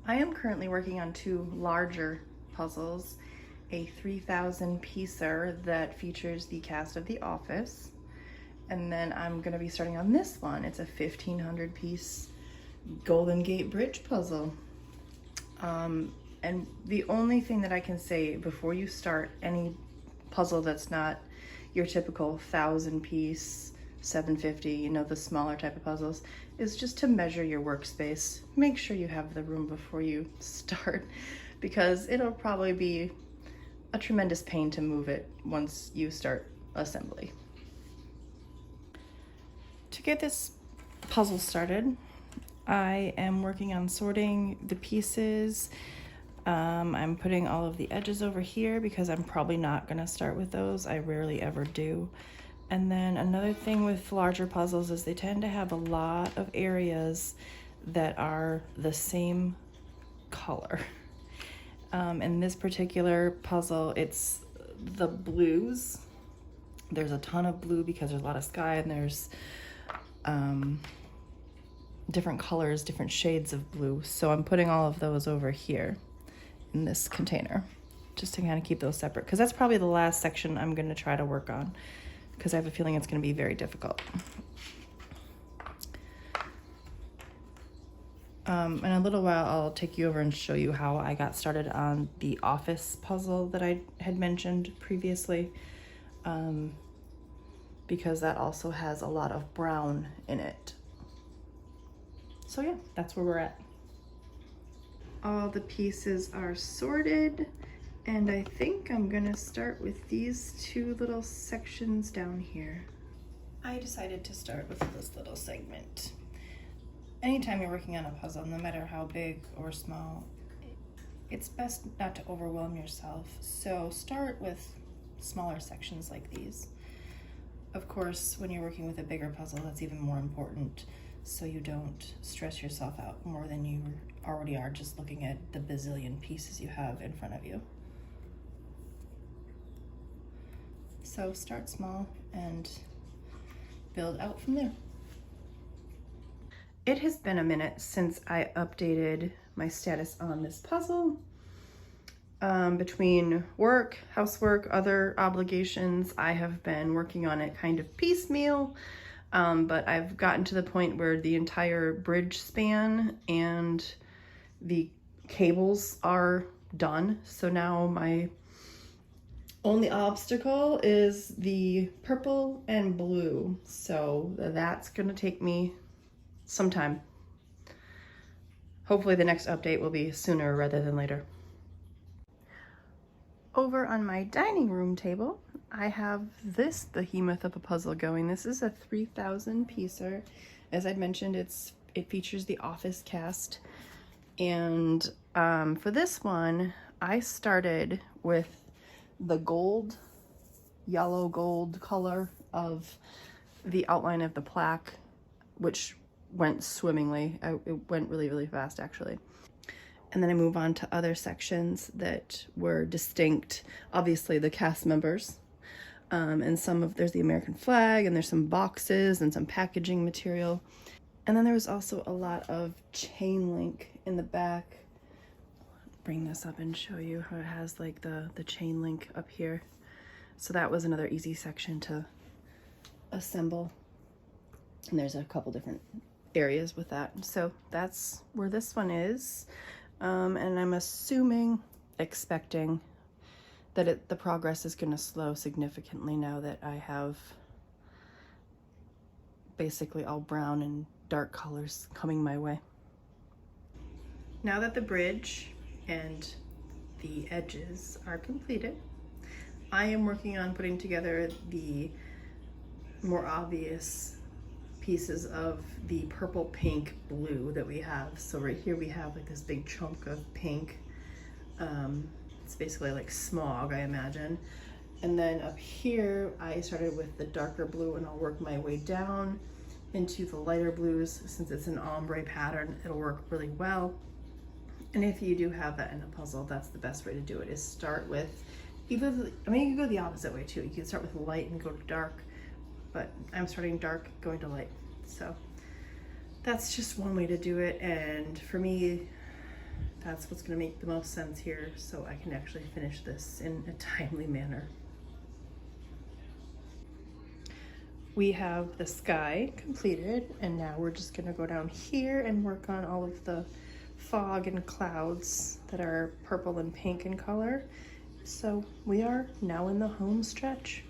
I am currently working on two larger puzzles, a 3,000 piecer that features the cast of The Office, and then I'm gonna be starting on this one. It's a 1,500 piece Golden Gate Bridge puzzle. And the only thing that I can say before you start any puzzle that's not your typical 1,000 piece, 750, you know, the smaller type of puzzles, is just to measure your workspace. Make sure you have the room before you start, because it'll probably be a tremendous pain to move it once you start assembly. To get this puzzle started, I am working on sorting the pieces. I'm putting all of the edges over here because I'm probably not gonna start with those. I rarely ever do. And then another thing with larger puzzles is they tend to have a lot of areas that are the same color. In this particular puzzle, it's the blues. There's a ton of blue because there's a lot of sky, and there's different colors, different shades of blue. So I'm putting all of those over here in this container just to kind of keep those separate, because that's probably the last section I'm going to try to work on, because I have a feeling it's going to be very difficult. In a little while, I'll take you over and show you how I got started on the Office puzzle that I had mentioned previously, because that also has a lot of brown in it. So yeah, that's where we're at. All the pieces are sorted, and I think I'm gonna start with these two little sections down here. I decided to start with this little segment. Anytime you're working on a puzzle, no matter how big or small, it's best not to overwhelm yourself. So start with smaller sections like these. Of course, when you're working with a bigger puzzle, that's even more important, so you don't stress yourself out more than you already are just looking at the bazillion pieces you have in front of you. So start small and build out from there. It has been a minute since I updated my status on this puzzle. Between work, housework, other obligations, I have been working on it kind of piecemeal, but I've gotten to the point where the entire bridge span and the cables are done. So now my only obstacle is the purple and blue. So that's gonna take me some time. Hopefully the next update will be sooner rather than later. Over on my dining room table, I have this behemoth of a puzzle going. This is a 3,000 piecer. As I mentioned, it features the Office cast. And for this one, I started with the gold, yellow gold color of the outline of the plaque, which went swimmingly. It went really, really fast, actually. And then I move on to other sections that were distinct. Obviously, the cast members, and there's the American flag, and there's some boxes and some packaging material. And then there was also a lot of chain link in the back. Bring this up and show you how it has like the chain link up here. So that was another easy section to assemble. And there's a couple different areas with that. So that's where this one is. And I'm expecting that the progress is going to slow significantly now that I have basically all brown and dark colors coming my way. Now that the bridge and the edges are completed, I am working on putting together the more obvious pieces of the purple, pink, blue that we have. So right here we have like this big chunk of pink. It's basically like smog, I imagine. And then up here, I started with the darker blue, and I'll work my way down into the lighter blues. Since it's an ombre pattern, it'll work really well. And if you do have that in a puzzle, that's the best way to do it, is start with either, you can go the opposite way too. You can start with light and go to dark, but I'm starting dark, going to light. So that's just one way to do it. And for me, that's what's going to make the most sense here, so I can actually finish this in a timely manner. We have the sky completed, and now we're just going to go down here and work on all of the fog and clouds that are purple and pink in color. So we are now in the home stretch.